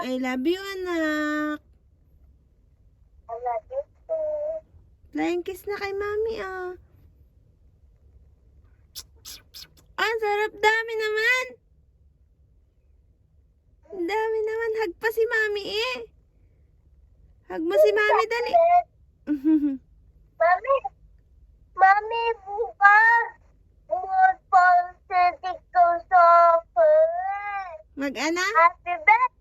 I love you, anak. I love you too. Flying kiss na kay mami, ah. Ang sarap, dami naman. Dami naman. Hug pa si mami, eh. Hug mo si mami, dali. Mami, Mami, bukas. Mag-positive ko sa akin. Mag-ana? Happy birthday!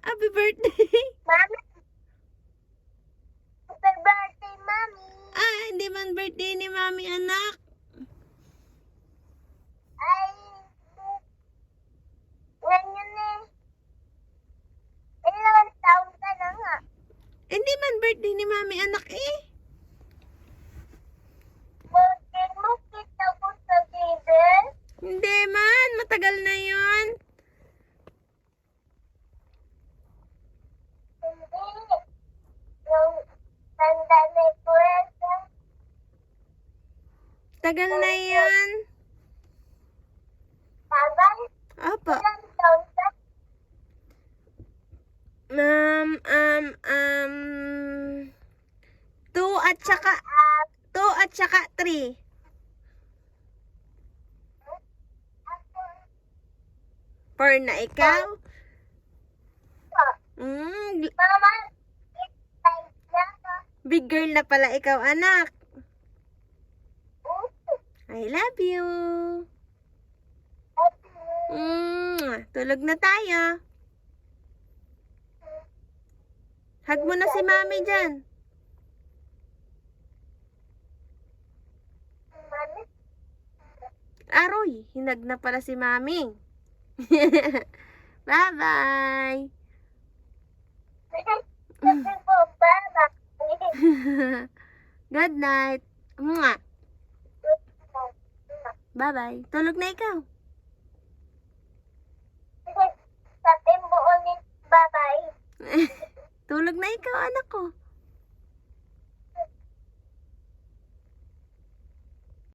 Happy birthday. Mami! Happy birthday, Mami! Ah, hindi man birthday ni mami, anak. Ay, ngayon eh. Ilang taon ka na nga. Hindi man birthday ni mami, anak, eh. Birthday mo, kita ko sa TV. Hindi man, matagal na yun. Hindi. Yung tanda ni Kuwesa. Tagal na yun. Tagal? Opo. Ilang taon ka? Two at saka 3. Ako. 4 na ikaw? Mama, five na ka. Big girl na pala ikaw, anak. I love you. Tulog na tayo. Hug mo na si mami dyan. Mami, Aroy, hinag na pala si mami. Bye-bye. sabi ko, Baba. Good night. Mwah. Bye-bye. Tulog na ikaw. Sabi mo ulit, bye-bye. Tulog na ikaw, anak ko.